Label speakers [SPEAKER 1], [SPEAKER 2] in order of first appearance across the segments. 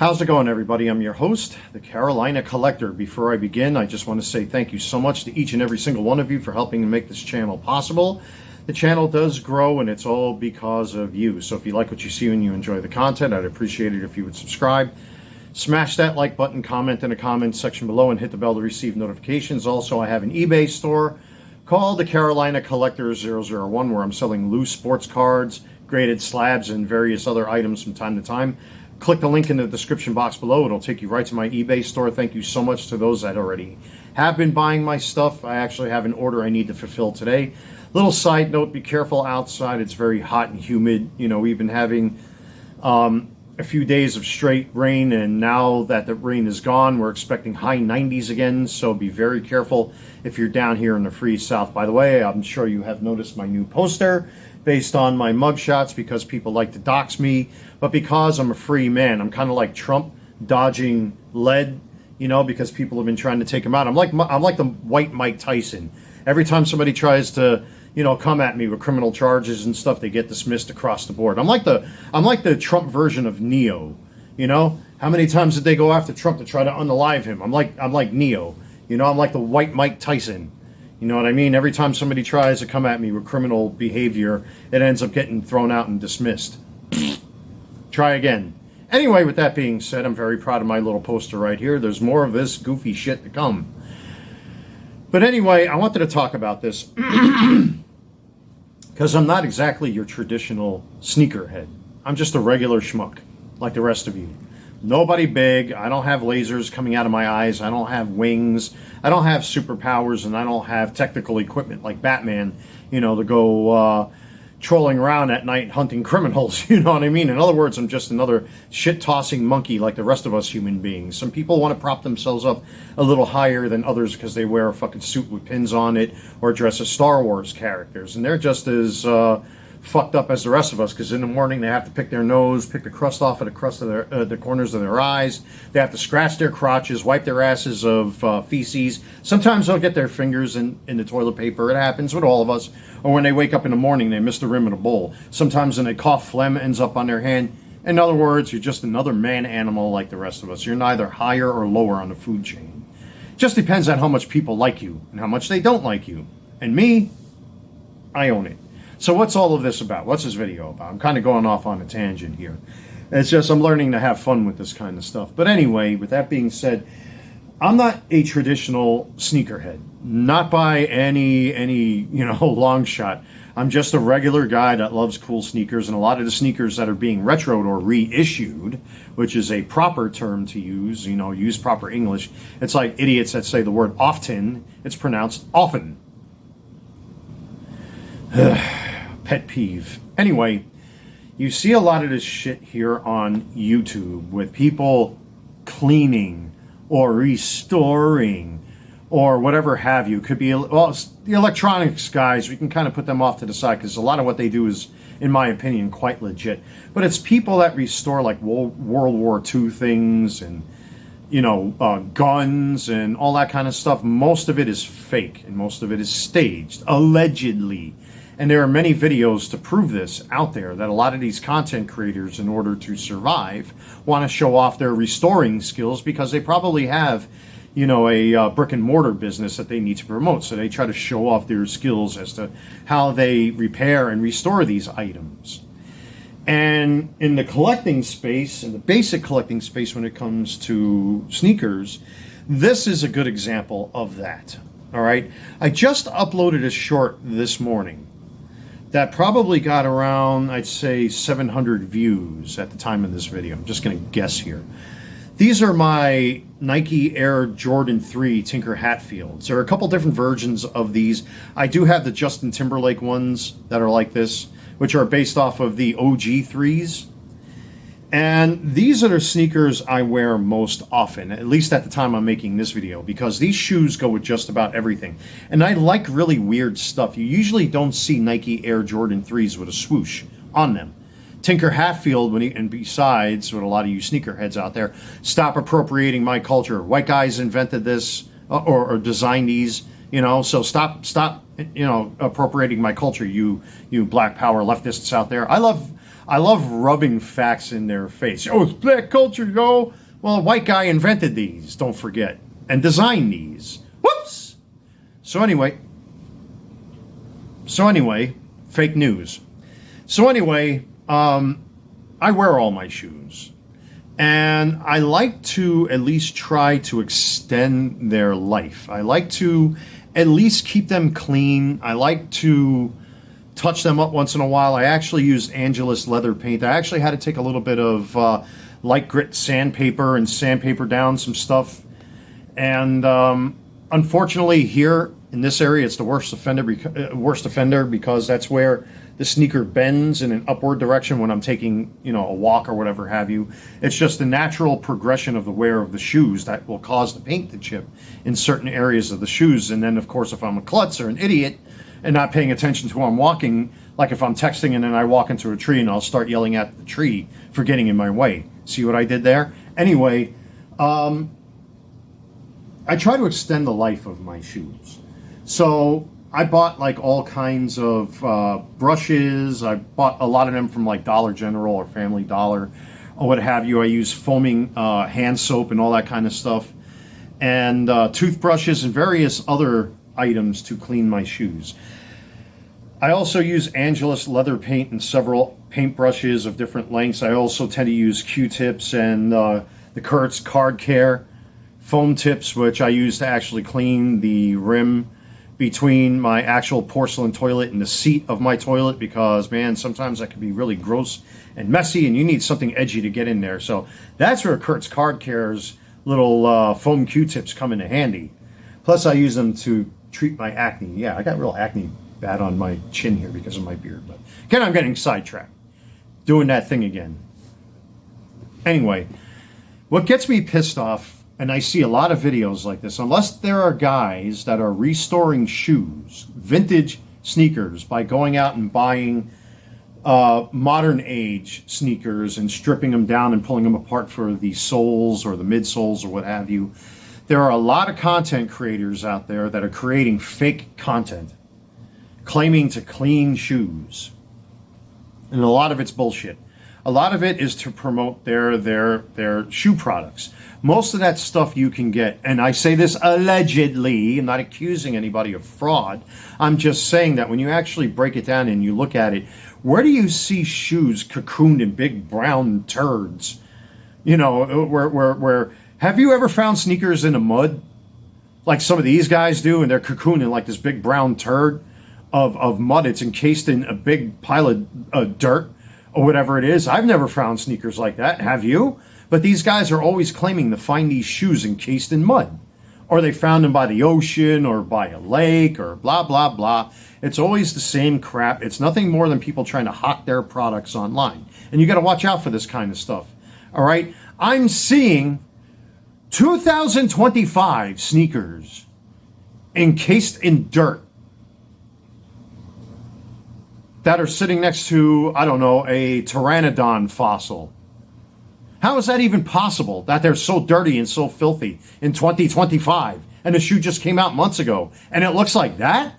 [SPEAKER 1] How's it going, everybody? I'm your host, the Carolina Collector. Before I begin, I just want to say thank you so much to each and every single one of you for helping to make this channel possible. The channel does grow, and it's all because of you. So if you like what you see and you enjoy the content, I'd appreciate it if you would subscribe. Smash that like button, comment in the comments section below, and hit the bell to receive notifications. Also, I have an eBay store called the Carolina Collector 001, where I'm selling loose sports cards, graded slabs, and various other items from time to time. Click the link in the description box below. It'll take you right to my eBay store. Thank you so much to those that already have been buying my stuff. I actually have an order I need to fulfill today. Little side note, be careful outside. It's very hot and humid. You know, we've been having a few days of straight rain, and now that the rain is gone, we're expecting high 90s again, so be very careful if you're down here in the free south. By the way, I'm sure you have noticed my new poster based on my mugshots because people like to dox me, but because I'm a free man, I'm kind of like Trump dodging lead, you know, because people have been trying to take him out. I'm like the white Mike Tyson. Every time somebody tries to, you know, come at me with criminal charges and stuff, they get dismissed across the board. I'm like the Trump version of Neo, you know? How many times did they go after Trump to try to unalive him? I'm like Neo, you know? I'm like the white Mike Tyson. You know what I mean? Every time somebody tries to come at me with criminal behavior, it ends up getting thrown out and dismissed. Try again. Anyway, with that being said, I'm very proud of my little poster right here. There's more of this goofy shit to come. But anyway, I wanted to talk about this because I'm not exactly your traditional sneakerhead. I'm just a regular schmuck, like the rest of you. Nobody big. I don't have lasers coming out of my eyes. I don't have wings. I don't have superpowers, and I don't have technical equipment like Batman, you know, to go trolling around at night hunting criminals. You know what I mean? In other words, I'm just another shit-tossing monkey like the rest of us human beings. Some people want to prop themselves up a little higher than others because they wear a fucking suit with pins on it or dress as Star Wars characters, and they're just as fucked up as the rest of us, because in the morning they have to pick their nose, pick the crust off of the corners of their eyes. They have to scratch their crotches, wipe their asses of feces. Sometimes they'll get their fingers in the toilet paper. It happens with all of us. Or when they wake up in the morning, they miss the rim of the bowl. Sometimes when they cough, phlegm ends up on their hand. In other words, you're just another man animal like the rest of us. You're neither higher or lower on the food chain. Just depends on how much people like you and how much they don't like you. And me, I own it. So what's all of this about? What's this video about? I'm kind of going off on a tangent here. It's just I'm learning to have fun with this kind of stuff. But anyway, with that being said, I'm not a traditional sneakerhead. Not by any you know, long shot. I'm just a regular guy that loves cool sneakers, and a lot of the sneakers that are being retroed or reissued, which is a proper term to use, you know, use proper English. It's like idiots that say the word often. It's pronounced often. Pet peeve. Anyway, you see a lot of this shit here on YouTube with people cleaning or restoring or whatever have you. Could be, well, the electronics guys, we can kind of put them off to the side because a lot of what they do is, in my opinion, quite legit. But it's people that restore like World War II things and, you know, guns and all that kind of stuff. Most of it is fake and most of it is staged, allegedly. And there are many videos to prove this out there, that a lot of these content creators, in order to survive, want to show off their restoring skills because they probably have, you know, a brick and mortar business that they need to promote. So they try to show off their skills as to how they repair and restore these items. And in the collecting space, in the basic collecting space when it comes to sneakers, this is a good example of that. All right. I just uploaded a short this morning that probably got around, I'd say, 700 views at the time of this video. I'm just going to guess here. These are my Nike Air Jordan 3 Tinker Hatfields. There are a couple different versions of these. I do have the Justin Timberlake ones that are like this, which are based off of the OG 3s. And these are the sneakers I wear most often, at least at the time I'm making this video, because these shoes go with just about everything. And I like really weird stuff. You usually don't see Nike Air Jordan 3s with a swoosh on them. Tinker Hatfield, and besides, with a lot of you sneakerheads out there, stop appropriating my culture. White guys invented this or designed these, you know, so stop, you know, appropriating my culture, you black power leftists out there. I love I love rubbing facts in their face. Oh, it's black culture, yo. Well, a white guy invented these, don't forget, and designed these. Whoops! So anyway, fake news. So anyway, I wear all my shoes. And I like to at least try to extend their life. I like to at least keep them clean. I like to touch them up once in a while. I actually used Angelus leather paint. I actually had to take a little bit of light grit sandpaper and sandpaper down some stuff. And unfortunately here in this area, it's the worst offender because that's where the sneaker bends in an upward direction when I'm taking, a walk or whatever have you. It's just the natural progression of the wear of the shoes that will cause the paint to chip in certain areas of the shoes. And then, of course, if I'm a klutz or an idiot and not paying attention to who I'm walking, like if I'm texting and then I walk into a tree and I'll start yelling at the tree for getting in my way. See what I did there? Anyway, I try to extend the life of my shoes. So I bought like all kinds of brushes. I bought a lot of them from like Dollar General or Family Dollar or what have you. I use foaming hand soap and all that kind of stuff. And toothbrushes and various other items to clean my shoes. I also use Angelus leather paint and several paint brushes of different lengths. I also tend to use Q-tips and the Kurtz Card Care foam tips, which I use to actually clean the rim between my actual porcelain toilet and the seat of my toilet, because man, sometimes that can be really gross and messy and you need something edgy to get in there. So that's where Kurtz Card Care's little foam Q-tips come into handy. Plus I use them to treat my acne. Yeah, I got real acne bad on my chin here because of my beard, but again, I'm getting sidetracked doing that thing again. Anyway, what gets me pissed off, and I see a lot of videos like this, unless there are guys that are restoring shoes, vintage sneakers, by going out and buying modern age sneakers and stripping them down and pulling them apart for the soles or the midsoles or what have you. There are a lot of content creators out there that are creating fake content, claiming to clean shoes. And a lot of it's bullshit. A lot of it is to promote their shoe products. Most of that stuff you can get, and I say this allegedly, I'm not accusing anybody of fraud. I'm just saying that when you actually break it down and you look at it, where do you see shoes cocooned in big brown turds? Where have you ever found sneakers in the mud? Like some of these guys do, and they're cocooned in like this big brown turd of mud. It's encased in a big pile of dirt or whatever it is. I've never found sneakers like that. Have you? But these guys are always claiming to find these shoes encased in mud. Or they found them by the ocean or by a lake or blah, blah, blah. It's always the same crap. It's nothing more than people trying to hawk their products online. And you got to watch out for this kind of stuff. All right? I'm seeing 2025 sneakers encased in dirt that are sitting next to, I don't know, a pteranodon fossil. How is that even possible that they're so dirty and so filthy in 2025 and the shoe just came out months ago and it looks like that?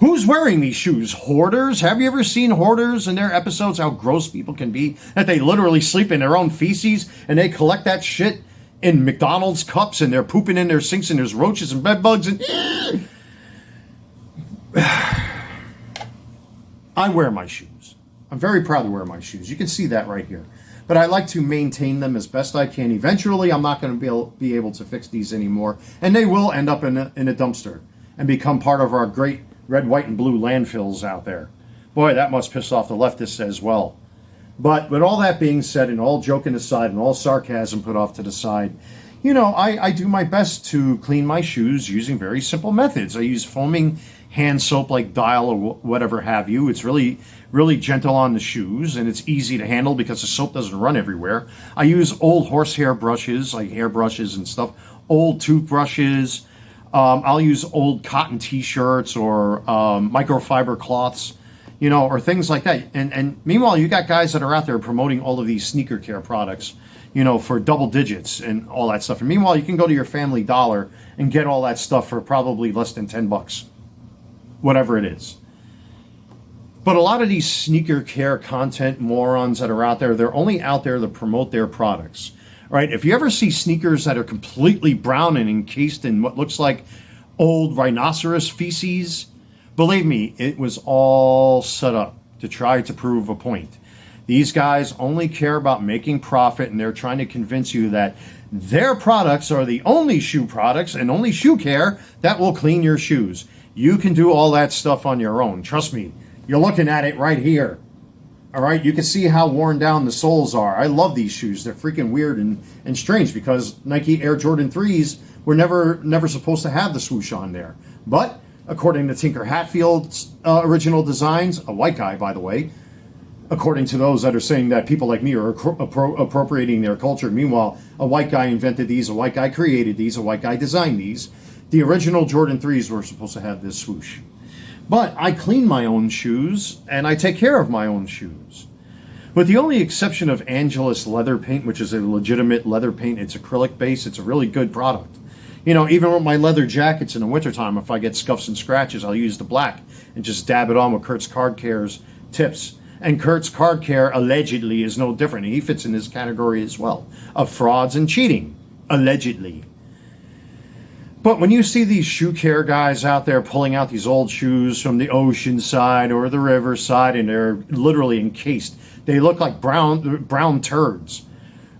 [SPEAKER 1] Who's wearing these shoes? Hoarders? Have you ever seen hoarders in their episodes, how gross people can be? That they literally sleep in their own feces and they collect that shit in McDonald's cups and they're pooping in their sinks and there's roaches and bed bugs and... I wear my shoes. I'm very proud to wear my shoes. You can see that right here. But I like to maintain them as best I can. Eventually, I'm not going to be able to fix these anymore. And they will end up in a dumpster and become part of our great red, white, and blue landfills out there. Boy, that must piss off the leftists as well. But with all that being said, and all joking aside, and all sarcasm put off to the side, I do my best to clean my shoes using very simple methods. I use foaming hand soap like Dial or whatever have you. It's really, really gentle on the shoes and it's easy to handle because the soap doesn't run everywhere. I use old horsehair brushes, like hair brushes and stuff, old toothbrushes. I'll use old cotton t-shirts or microfiber cloths, or things like that. And meanwhile, you got guys that are out there promoting all of these sneaker care products, for double digits and all that stuff. And meanwhile, you can go to your Family Dollar and get all that stuff for probably less than $10. Whatever it is. But a lot of these sneaker care content morons that are out there, they're only out there to promote their products, right? If you ever see sneakers that are completely brown and encased in what looks like old rhinoceros feces, believe me, it was all set up to try to prove a point. These guys only care about making profit, and they're trying to convince you that their products are the only shoe products and only shoe care that will clean your shoes. You can do all that stuff on your own. Trust me, you're looking at it right here. All right, you can see how worn down the soles are. I love these shoes. They're freaking weird and strange because Nike Air Jordan 3s were never supposed to have the swoosh on there. But according to Tinker Hatfield's original designs, a white guy, by the way, according to those that are saying that people like me are appropriating their culture. Meanwhile, a white guy invented these, a white guy created these, a white guy designed these. The original Jordan 3s were supposed to have this swoosh. But I clean my own shoes, and I take care of my own shoes. With the only exception of Angelus leather paint, which is a legitimate leather paint, it's acrylic base, it's a really good product. You know, even with my leather jackets in the wintertime, if I get scuffs and scratches, I'll use the black and just dab it on with Kurt's Card Care's tips. And Kurt's Card Care allegedly is no different. He fits in this category as well of frauds and cheating, allegedly. But when you see these shoe care guys out there pulling out these old shoes from the ocean side or the riverside, and they're literally encased, they look like brown turds.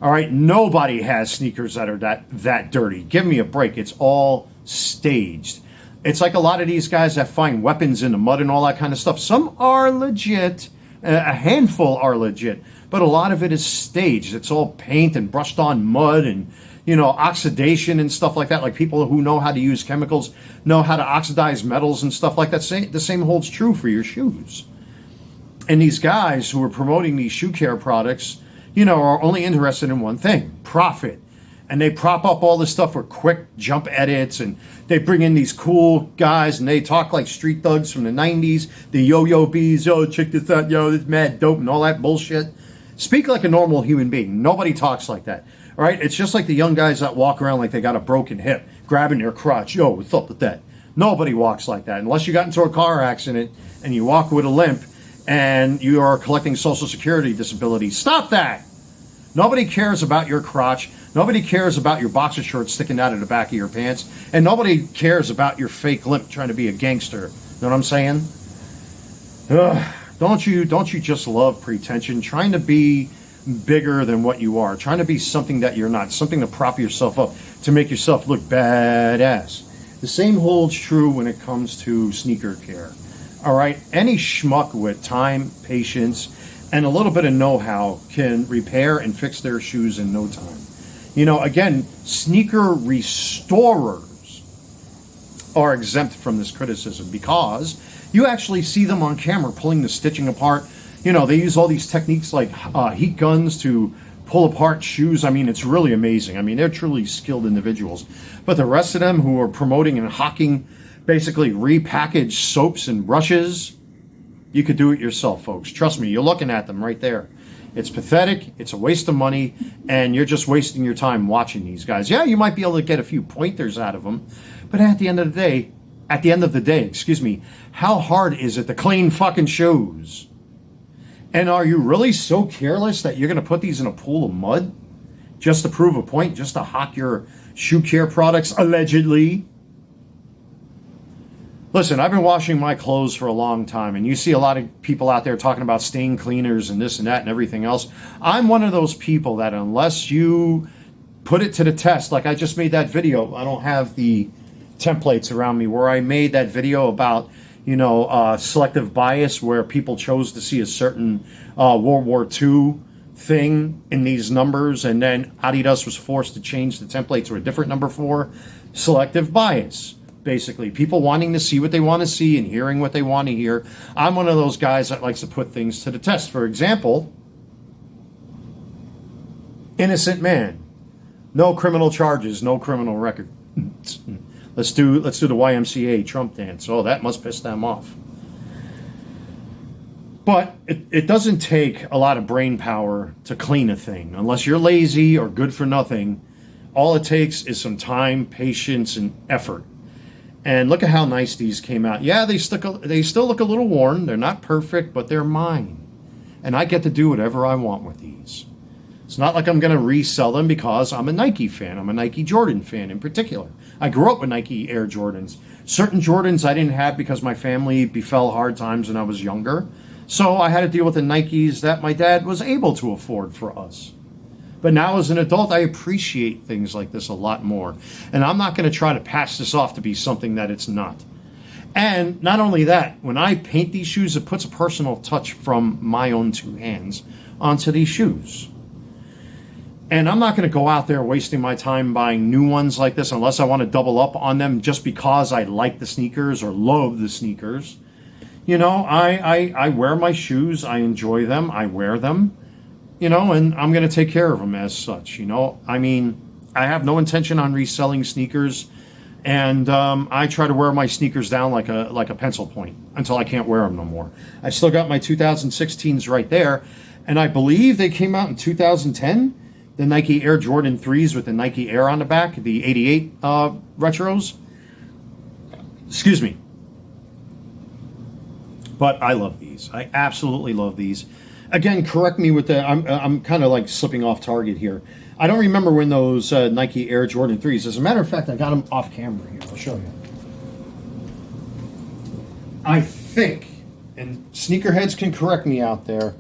[SPEAKER 1] All right, nobody has sneakers that are that dirty. Give me a break. It's all staged. It's like a lot of these guys that find weapons in the mud and all that kind of stuff. Some are legit. A handful are legit, but a lot of it is staged. It's all paint and brushed on mud and, you know, oxidation and stuff like that. Like people who know how to use chemicals know how to oxidize metals and stuff like that. The same holds true for your shoes. And these guys who are promoting these shoe care products, you know, are only interested in one thing: profit. And they prop up all this stuff with quick jump edits, and they bring in these cool guys, and they talk like street thugs from the 90s, the yo-yo bees, yo, check this out, yo, this mad dope, and all that bullshit. Speak like a normal human being. Nobody talks like that, all right? It's just like the young guys that walk around like they got a broken hip, grabbing their crotch. Yo, what's up with that? Nobody walks like that, unless you got into a car accident and you walk with a limp and you are collecting Social Security disability. Stop that! Nobody cares about your crotch. Nobody cares about your boxer shorts sticking out of the back of your pants. And nobody cares about your fake limp trying to be a gangster. Know what I'm saying? Don't you just love pretension? Trying to be bigger than what you are. Trying to be something that you're not. Something to prop yourself up. To make yourself look badass. The same holds true when it comes to sneaker care. All right? Any schmuck with time, patience, and a little bit of know-how can repair and fix their shoes in no time. You know, again, sneaker restorers are exempt from this criticism because you actually see them on camera pulling the stitching apart. You know, they use all these techniques like heat guns to pull apart shoes. I mean, it's really amazing. I mean, they're truly skilled individuals. But the rest of them who are promoting and hawking basically repackaged soaps and brushes, you could do it yourself, folks. Trust me, you're looking at them right there. It's pathetic, it's a waste of money, and you're just wasting your time watching these guys. Yeah, you might be able to get a few pointers out of them, but at the end of the day, how hard is it to clean fucking shoes? And are you really so careless that you're going to put these in a pool of mud just to prove a point, just to hawk your shoe care products, allegedly? Listen, I've been washing my clothes for a long time, and you see a lot of people out there talking about stain cleaners and this and that and everything else. I'm one of those people that unless you put it to the test, like I just made that video, I don't have the templates around me, where I made that video about, you know, selective bias, where people chose to see a certain World War II thing in these numbers, and then Adidas was forced to change the template to a different number for selective bias. Basically, people wanting to see what they want to see and hearing what they want to hear. I'm one of those guys that likes to put things to the test. For example, innocent man, no criminal charges, no criminal record. Let's do the YMCA Trump dance. Oh, that must piss them off. But it doesn't take a lot of brain power to clean a thing. Unless you're lazy or good for nothing, all it takes is some time, patience, and effort. And look at how nice these came out. Yeah, they still look a little worn. They're not perfect, but they're mine. And I get to do whatever I want with these. It's not like I'm going to resell them because I'm a Nike fan. I'm a Nike Jordan fan in particular. I grew up with Nike Air Jordans. Certain Jordans I didn't have because my family befell hard times when I was younger. So I had to deal with the Nikes that my dad was able to afford for us. But now as an adult, I appreciate things like this a lot more. And I'm not going to try to pass this off to be something that it's not. And not only that, when I paint these shoes, it puts a personal touch from my own two hands onto these shoes. And I'm not going to go out there wasting my time buying new ones like this unless I want to double up on them just because I like the sneakers or love the sneakers. You know, I wear my shoes. I enjoy them. I wear them. You know, and I'm going to take care of them as such. You know, I mean, I have no intention on reselling sneakers. And I try to wear my sneakers down like a pencil point until I can't wear them no more. I still got my 2016s right there. And I believe they came out in 2010. The Nike Air Jordan 3s with the Nike Air on the back, the 88 retros. Excuse me. But I love these. I absolutely love these. Again, correct me with the, I'm kind of like slipping off target here. I don't remember when those Nike Air Jordan 3s. As a matter of fact, I got them off camera here. I'll show you. I think, and sneakerheads can correct me out there,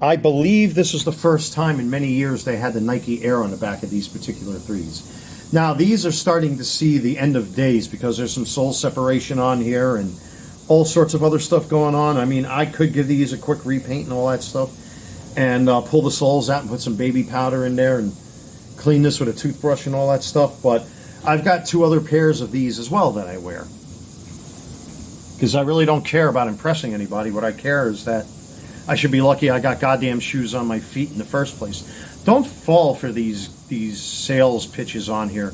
[SPEAKER 1] I believe this was the first time in many years they had the Nike Air on the back of these particular 3s. Now, these are starting to see the end of days because there's some sole separation on here and all sorts of other stuff going on. I mean, I could give these a quick repaint and all that stuff and pull the soles out and put some baby powder in there and clean this with a toothbrush and all that stuff. But I've got two other pairs of these as well that I wear because I really don't care about impressing anybody. What I care is that I should be lucky I got goddamn shoes on my feet in the first place. Don't fall for these sales pitches on here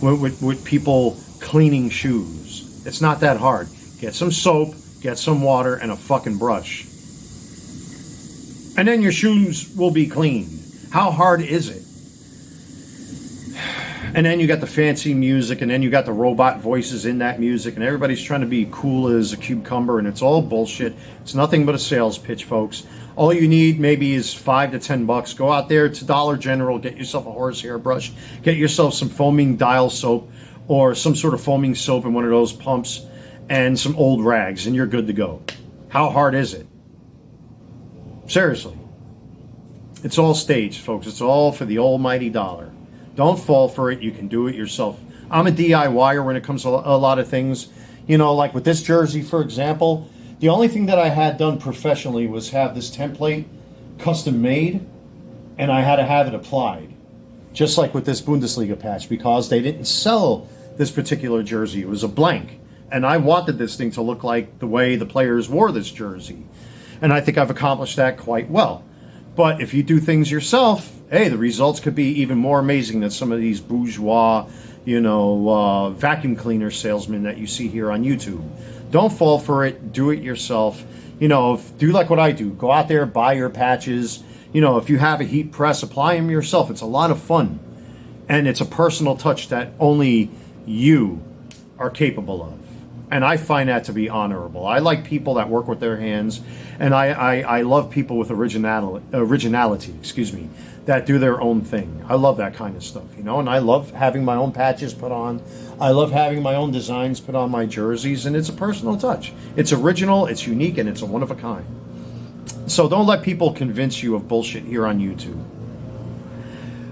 [SPEAKER 1] with people cleaning shoes. It's not that hard. Get some soap, get some water, and a fucking brush. And then your shoes will be clean. How hard is it? And then you got the fancy music, and then you got the robot voices in that music, and everybody's trying to be cool as a cucumber, and it's all bullshit. It's nothing but a sales pitch, folks. All you need maybe is $5 to $10. Go out there to Dollar General, get yourself a horsehair brush, get yourself some foaming dial soap, or some sort of foaming soap in one of those pumps, and some old rags, and you're good to go. How hard is it? Seriously. It's all staged, folks. It's all for the almighty dollar. Don't fall for it. You can do it yourself. I'm a DIYer when it comes to a lot of things. You know, like with this jersey, for example, the only thing that I had done professionally was have this template custom made, and I had to have it applied. Just like with this Bundesliga patch, because they didn't sell this particular jersey. It was a blank. And I wanted this thing to look like the way the players wore this jersey. And I think I've accomplished that quite well. But if you do things yourself, hey, the results could be even more amazing than some of these bourgeois, vacuum cleaner salesmen that you see here on YouTube. Don't fall for it. Do it yourself. Do like what I do. Go out there, buy your patches. If you have a heat press, apply them yourself. It's a lot of fun. And it's a personal touch that only you are capable of. And I find that to be honorable. I like people that work with their hands, and I love people with originality, that do their own thing. I love that kind of stuff, and I love having my own patches put on. I love having my own designs put on my jerseys, and it's a personal touch. It's original, it's unique, and it's a one of a kind. So don't let people convince you of bullshit here on YouTube.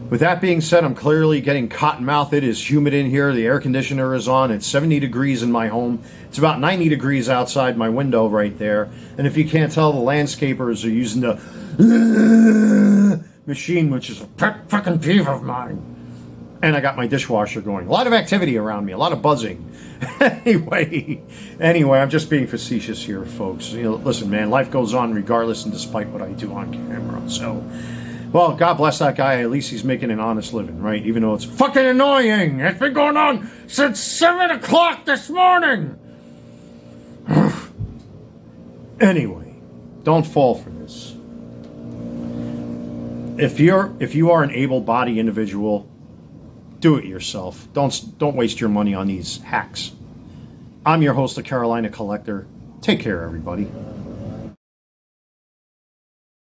[SPEAKER 1] With that being said, I'm clearly getting cotton-mouthed. It is humid in here. The air conditioner is on. It's 70 degrees in my home. It's about 90 degrees outside my window right there. And if you can't tell, the landscapers are using the machine, which is a fucking peeve of mine. And I got my dishwasher going. A lot of activity around me. A lot of buzzing. Anyway, I'm just being facetious here, folks. Listen, man, life goes on regardless and despite what I do on camera. So... well, God bless that guy. At least he's making an honest living, right? Even though it's fucking annoying. It's been going on since 7 o'clock this morning. Anyway, don't fall for this. If you are an able-bodied individual, do it yourself. Don't waste your money on these hacks. I'm your host, the Carolina Collector. Take care, everybody.